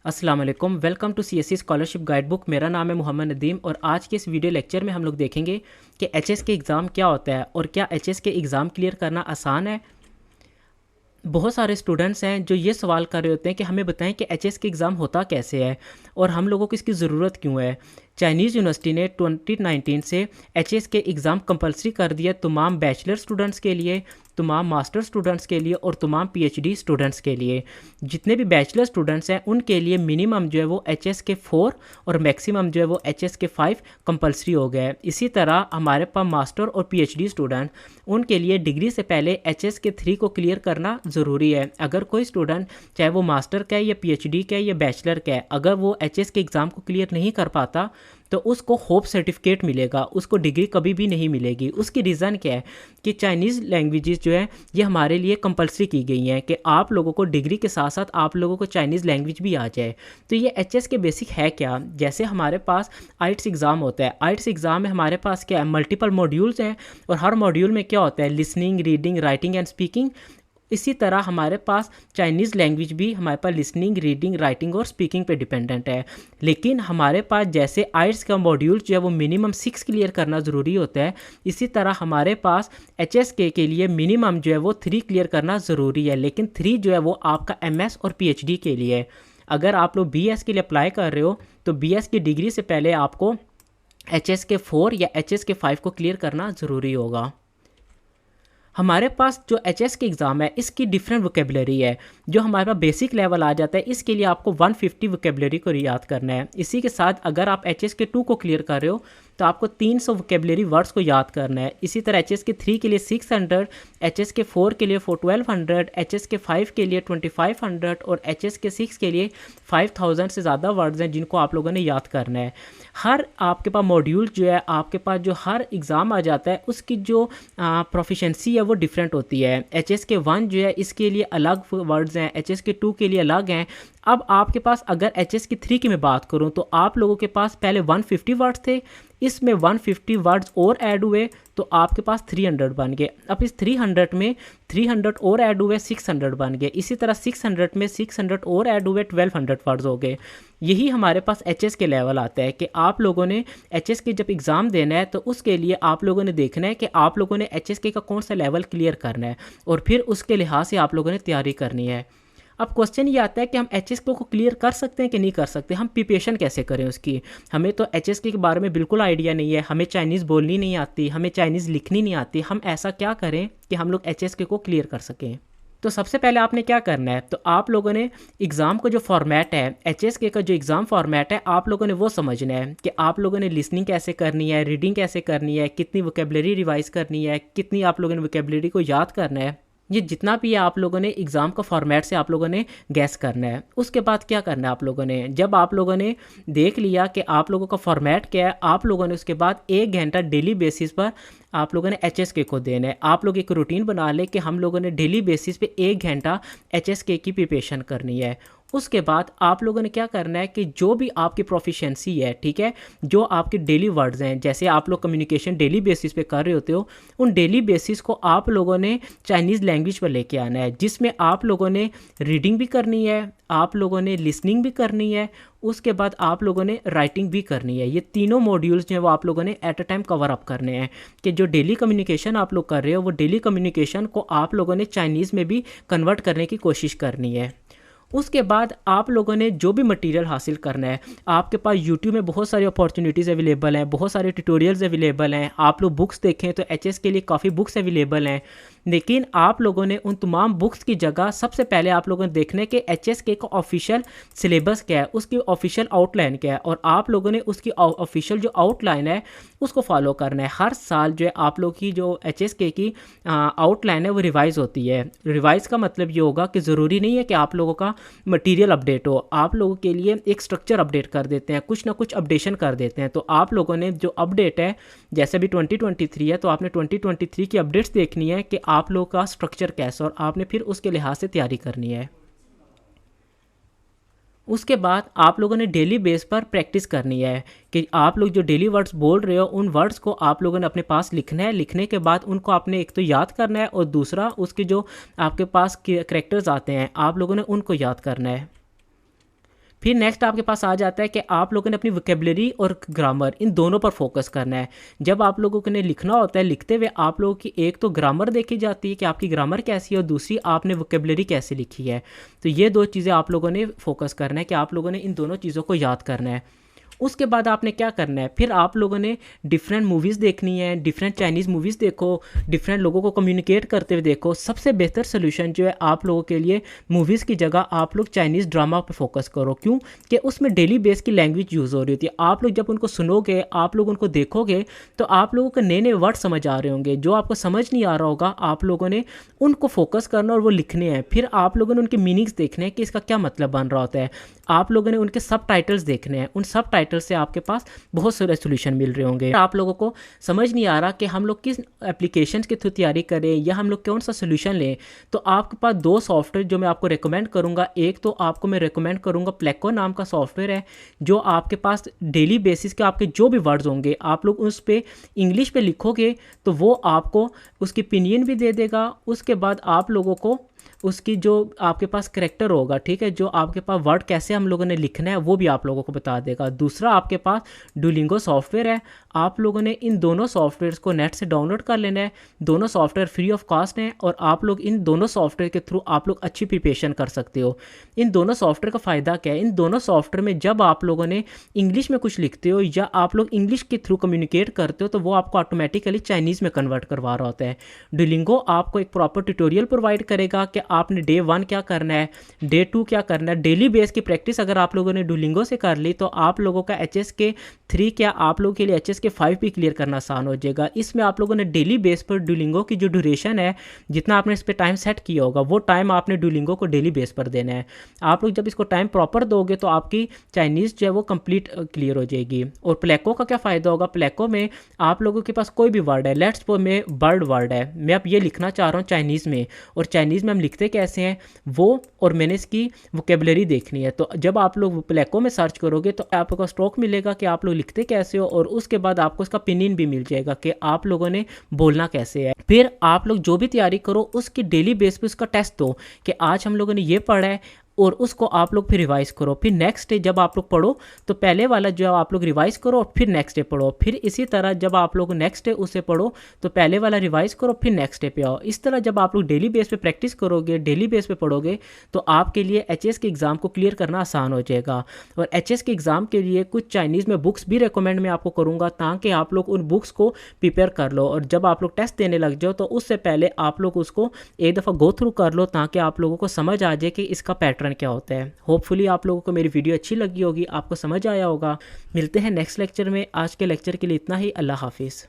अस्सलाम वालेकुम, welcome to CSE scholarship guide book. मेरा नाम है मोहम्मद नदीम और आज के इस वीडियो लेक्चर में हम लोग देखेंगे कि HS के एग्ज़ाम क्या होता है और क्या HS के एग्ज़ाम क्लियर करना आसान है। बहुत सारे स्टूडेंट्स हैं जो ये सवाल कर रहे होते हैं कि हमें बताएं कि HS के एग्ज़ाम होता कैसे है और हम लोगों को इसकी ज़रूरत क्यों है। चाइनीज़ यूनिवर्सिटी ने 2019 से HS के एग्ज़ाम कंपलसरी कर दिया तमाम बैचलर स्टूडेंट्स के लिए, तमाम मास्टर स्टूडेंट्स के लिए और तमाम PhD स्टूडेंट्स के लिए। जितने भी बैचलर स्टूडेंट्स हैं उनके लिए मिनिमम जो है वो HS के 4 और मैक्सिमम जो है वो HS के 5 कंपलसरी हो गया है। इसी तरह हमारे पास मास्टर और PhD स्टूडेंट, उनके लिए डिग्री से पहले HS के 3 को क्लियर करना ज़रूरी है। अगर कोई स्टूडेंट चाहे वो मास्टर का है या PhD का है या बैचलर का है, अगर वो HS के एग्ज़ाम को क्लियर नहीं कर पाता तो उसको होप सर्टिफिकेट मिलेगा, उसको डिग्री कभी भी नहीं मिलेगी। उसकी रीज़न क्या है कि चाइनीज़ लैंग्वेजेस जो है ये हमारे लिए कंपलसरी की गई हैं कि आप लोगों को डिग्री के साथ साथ आप लोगों को चाइनीज़ लैंग्वेज भी आ जाए। तो ये HS के बेसिक है क्या। जैसे हमारे पास IELTS एग्ज़ाम होता है, IELTS एग्ज़ाम में हमारे पास क्या है, मल्टीपल मॉड्यूल्स हैं और हर मॉड्यूल में क्या होता है, listening, reading, writing and speaking. इसी तरह हमारे पास चाइनीज़ लैंग्वेज भी हमारे पास लिसनिंग, रीडिंग, राइटिंग और स्पीकिंग पे डिपेंडेंट है। लेकिन हमारे पास जैसे IELTS का मॉड्यूल जो है वो मिनिमम 6 क्लियर करना ज़रूरी होता है, इसी तरह हमारे पास HS के लिए मिनिमम जो है वो 3 क्लियर करना ज़रूरी है। लेकिन 3 जो है वो आपका MS और PhD के लिए है। अगर आप लोग BS के लिए अप्लाई कर रहे हो तो BS की डिग्री से पहले आपको HS के 4 या HS के 5 को क्लियर करना ज़रूरी होगा। हमारे पास जो HS के एग्ज़ाम है इसकी डिफरेंट वोकेबलरी है। जो हमारे पास बेसिक लेवल आ जाता है इसके लिए आपको 150 वोकेबलरी को याद करना है। इसी के साथ अगर आप HS के 2 को क्लियर कर रहे हो तो आपको 300 वोकेबलरी वर्ड्स को याद करना है। इसी तरह HS के 3 के लिए 600, HS के 4 के लिए 1200, HS के 5 के लिए 2500 और HS के 6 के लिए 5000 से ज़्यादा वर्ड्स हैं जिनको आप लोगों ने याद करना है। हर आपके पास मॉड्यूल जो है, आपके पास जो हर एग्ज़ाम आ जाता है उसकी जो प्रोफिशेंसी है वो डिफरेंट होती है। HS के 1 जो है इसके लिए अलग वर्ड्स हैं, HS के 2 के लिए अलग हैं। अब आपके पास अगर HS की 3 की मैं बात करूं तो आप लोगों के पास पहले 150 वर्ड्स थे, इसमें 150 वर्ड्स और ऐड हुए तो आपके पास 300 बन गए। अब इस 300 में 300 और ऐड हुए 600 बन गए। इसी तरह 600 में 600 और ऐड हुए 1200 वर्ड्स हो गए। यही हमारे पास HS के लेवल आता है कि आप लोगों ने HS के जब एग्ज़ाम देना है तो उसके लिए आप लोगों ने देखना है कि आप लोगों ने HSK का कौन सा लेवल क्लियर करना है और फिर उसके लिहाज से आप लोगों ने तैयारी करनी है। अब क्वेश्चन ये आता है कि हम HSK को क्लियर कर सकते हैं कि नहीं कर सकते, हम प्रिपरेशन कैसे करें उसकी। हमें तो HSK के बारे में बिल्कुल आइडिया नहीं है, हमें चाइनीज़ बोलनी नहीं आती, हमें चाइनीज़ लिखनी नहीं आती। हम ऐसा क्या करें कि हम लोग HSK को क्लियर कर सकें। तो सबसे पहले आपने क्या करना है, तो आप लोगों ने एग्ज़ाम का जो फॉर्मेट है, HSK का जो एग्ज़ाम फॉर्मेट है, आप लोगों ने वो समझना है कि आप लोगों ने लिसनिंग कैसे करनी है, रीडिंग कैसे करनी है, कितनी वोकेबलरी रिवाइज करनी है, कितनी आप लोगों ने वोकेबलरी को याद करना है। ये जितना भी है आप लोगों ने एग्ज़ाम का फॉर्मेट से आप लोगों ने गैस करना है। उसके बाद क्या करना है आप लोगों ने, जब आप लोगों ने देख लिया कि आप लोगों का फॉर्मेट क्या है, आप लोगों ने उसके बाद 1 घंटा डेली बेसिस पर आप लोगों ने HSK को देना है। आप लोग एक रूटीन बना ले कि हम लोगों ने डेली बेसिस पे 1 घंटा HSK की प्रिपरेशन करनी है। उसके बाद आप लोगों ने क्या करना है कि जो भी आपकी प्रोफिशेंसी है, ठीक है, जो आपके डेली वर्ड्स हैं, जैसे आप लोग कम्युनिकेशन डेली बेसिस पे कर रहे होते हो, उन डेली बेसिस को आप लोगों ने चाइनीज़ लैंग्वेज पर लेके आना है, जिसमें आप लोगों ने रीडिंग भी करनी है, आप लोगों ने लिसनिंग भी करनी है, उसके बाद आप लोगों ने राइटिंग भी करनी है। ये तीनों मॉड्यूल्स जो है वो आप लोगों ने at a time cover up करने हैं कि जो डेली कम्युनिकेशन आप लोग कर रहे हो वो डेली कम्युनिकेशन को आप लोगों ने चाइनीज़ में भी कन्वर्ट करने की कोशिश करनी है। उसके बाद आप लोगों ने जो भी मटेरियल हासिल करना है, आपके पास YouTube में बहुत सारी अपॉर्चुनिटीज़ अवेलेबल हैं, बहुत सारे ट्यूटोरियल्स अवेलेबल हैं। आप लोग बुक्स देखें तो HS के लिए काफ़ी बुक्स अवेलेबल हैं। लेकिन आप लोगों ने उन तमाम बुक्स की जगह सबसे पहले आप लोगों ने देखना है कि HSK का ऑफिशियल सिलेबस क्या है, उसकी ऑफिशियल आउटलाइन क्या है, और आप लोगों ने उसकी ऑफिशियल जो आउटलाइन है उसको फॉलो करना है। हर साल जो है आप लोग की जो HSK की आउटलाइन है वो रिवाइज़ होती है। रिवाइज़ का मतलब ये होगा कि ज़रूरी नहीं है कि आप लोगों का मटेरियल अपडेट हो, आप लोगों के लिए एक स्ट्रक्चर अपडेट कर देते हैं, कुछ ना कुछ अपडेशन कर देते हैं। तो आप लोगों ने जो अपडेट है, जैसे भी 2023 है तो आपने 2023 की अपडेट्स देखनी है कि आप लोगों का स्ट्रक्चर कैसा, और आपने फिर उसके लिहाज से तैयारी करनी है। उसके बाद आप लोगों ने डेली बेस पर प्रैक्टिस करनी है कि आप लोग जो डेली वर्ड्स बोल रहे हो उन वर्ड्स को आप लोगों ने अपने पास लिखना है। लिखने के बाद उनको आपने एक तो याद करना है और दूसरा उसके जो आपके पास करैक्टर्स आते हैं आप लोगों ने उनको याद करना है। फिर नेक्स्ट आपके पास आ जाता है कि आप लोगों ने अपनी वोकेबलरी और ग्रामर इन दोनों पर फोकस करना है। जब आप लोगों ने लिखना होता है, लिखते हुए आप लोगों की एक तो ग्रामर देखी जाती है कि आपकी ग्रामर कैसी है और दूसरी आपने वोकेबलरी कैसे लिखी है। तो ये दो चीज़ें आप लोगों ने फोकस करना है कि आप लोगों ने इन दोनों चीज़ों को याद करना है। उसके बाद आपने क्या करना है, फिर आप लोगों ने डिफरेंट मूवीज़ देखनी है, डिफरेंट चाइनीज़ मूवीज़ देखो, डिफरेंट लोगों को कम्युनिकेट करते हुए देखो। सबसे बेहतर सोल्यूशन जो है आप लोगों के लिए मूवीज़ की जगह आप लोग चाइनीज़ ड्रामा पर फोकस करो। क्यों कि उसमें डेली बेस की लैंग्वेज यूज़ हो रही होती है। आप लोग जब उनको सुनोगे, आप लोग उनको देखोगे तो आप लोगों को नए नए वर्ड समझ आ रहे होंगे। जो आपको समझ नहीं आ रहा होगा आप लोगों ने उनको फोकस करना और वो लिखने हैं। फिर आप लोगों ने उनके मीनिंग्स देखने हैं कि इसका क्या मतलब बन रहा होता है। आप लोगों ने उनके सब टाइटल्स देखने हैं। उन सब टाइटल से आपके पास बहुत सारे सोल्यूशन मिल रहे होंगे। आप लोगों को समझ नहीं आ रहा कि हम लोग किस एप्लीकेशन के थ्रू तैयारी करें या हम लोग कौन सा सोल्यूशन लें, तो आपके पास दो सॉफ्टवेयर जो मैं आपको रिकमेंड करूंगा। एक तो आपको मैं रिकमेंड करूंगा प्लेको नाम का सॉफ्टवेयर है, जो आपके पास डेली बेसिस के आपके जो भी वर्ड्स होंगे आप लोग उस पर इंग्लिश पे लिखोगे तो वो आपको उसकी ओपिनियन भी दे देगा। उसके बाद आप लोगों को उसकी जो आपके पास करैक्टर होगा, ठीक है, जो आपके पास वर्ड कैसे हम लोगों ने लिखना है वो भी आप लोगों को बता देगा। दूसरा आपके पास डुओलिंगो सॉफ्टवेयर है। आप लोगों ने इन दोनों सॉफ्टवेयर्स को नेट से डाउनलोड कर लेना है। दोनों सॉफ्टवेयर फ्री ऑफ कॉस्ट हैं और आप लोग इन दोनों सॉफ्टवेयर के थ्रू आप लोग अच्छी प्रिपरेशन कर सकते हो। इन दोनों सॉफ्टवेयर का फ़ायदा क्या है, इन दोनों सॉफ्टवेयर में जब आप लोगों ने इंग्लिश में कुछ लिखते हो या आप लोग इंग्लिश के थ्रू कम्युनिकेट करते हो तो वो आपको ऑटोमेटिकली चाइनीज़ में कन्वर्ट करवा रहा होता है। डुओलिंगो आपको एक प्रॉपर ट्यूटोरियल प्रोवाइड करेगा कि आपने डे 1 क्या करना है, डे 2 क्या करना है। डेली बेस की प्रैक्टिस अगर आप लोगों ने डुओलिंगो से कर ली तो आप लोगों का HSK 3 क्या आप लोगों के लिए HSK 5 भी क्लियर करना आसान हो जाएगा। इसमें आप लोगों ने डेली बेस पर डुओलिंगो की जो ड्यूरेशन है, जितना आपने इस पर टाइम सेट किया होगा वो टाइम आपने डुओलिंगो को डेली बेस पर देना है। आप लोग जब इसको टाइम प्रॉपर दोगे तो आपकी चाइनीज़ जो है वो कंप्लीट क्लियर हो जाएगी। और प्लेको का क्या फ़ायदा होगा, प्लेको में आप लोगों के पास कोई भी वर्ड है, लेट्स सपोज में बर्ड वर्ड है, मैं अब ये लिखना चाह रहा हूँ चाइनीज़ में, और चाइनीज़ में हम लिखते कैसे हैं वो, और मैंने इसकी वोकेबलरी देखनी है। तो जब आप लोग प्लेको में सर्च करोगे तो आपको स्ट्रोक मिलेगा कि आप लोग लिखते कैसे हो, और उसके बाद आपको इसका ओपिनियन भी मिल जाएगा कि आप लोगों ने बोलना कैसे है। फिर आप लोग जो भी तैयारी करो उसकी डेली बेस पे उसका टेस्ट दो कि आज हम लोगों ने ये पढ़ा है, और उसको आप लोग फिर रिवाइज़ करो। फिर नेक्स्ट डे जब आप लोग पढ़ो तो पहले वाला जो आप लोग रिवाइज़ करो और फिर नेक्स्ट डे पढ़ो। फिर इसी तरह जब आप लोग नेक्स्ट डे उसे पढ़ो तो पहले वाला रिवाइज़ करो फिर नेक्स्ट डे पे आओ। इस तरह जब आप लोग डेली बेस पे प्रैक्टिस करोगे, डेली बेस पे पढ़ोगे तो आपके लिए HS के एग्ज़ाम को क्लियर करना आसान हो जाएगा। और HS के एग्ज़ाम के लिए कुछ चाइनीज़ में बुक्स भी रिकमेंड मैं आपको करूँगा ताकि आप लोग उन बुक्स को प्रिपेयर कर लो, और जब आप लोग टेस्ट देने लग जाओ तो उससे पहले आप लोग उसको एक दफ़ा गो थ्रू कर लो ताकि आप लोगों को समझ आ जाए कि इसका पैटर्न क्या होता है। होपफुली आप लोगों को मेरी वीडियो अच्छी लगी होगी, आपको समझ आया होगा। मिलते हैं नेक्स्ट लेक्चर में। आज के लेक्चर के लिए इतना ही। अल्लाह हाफिज़।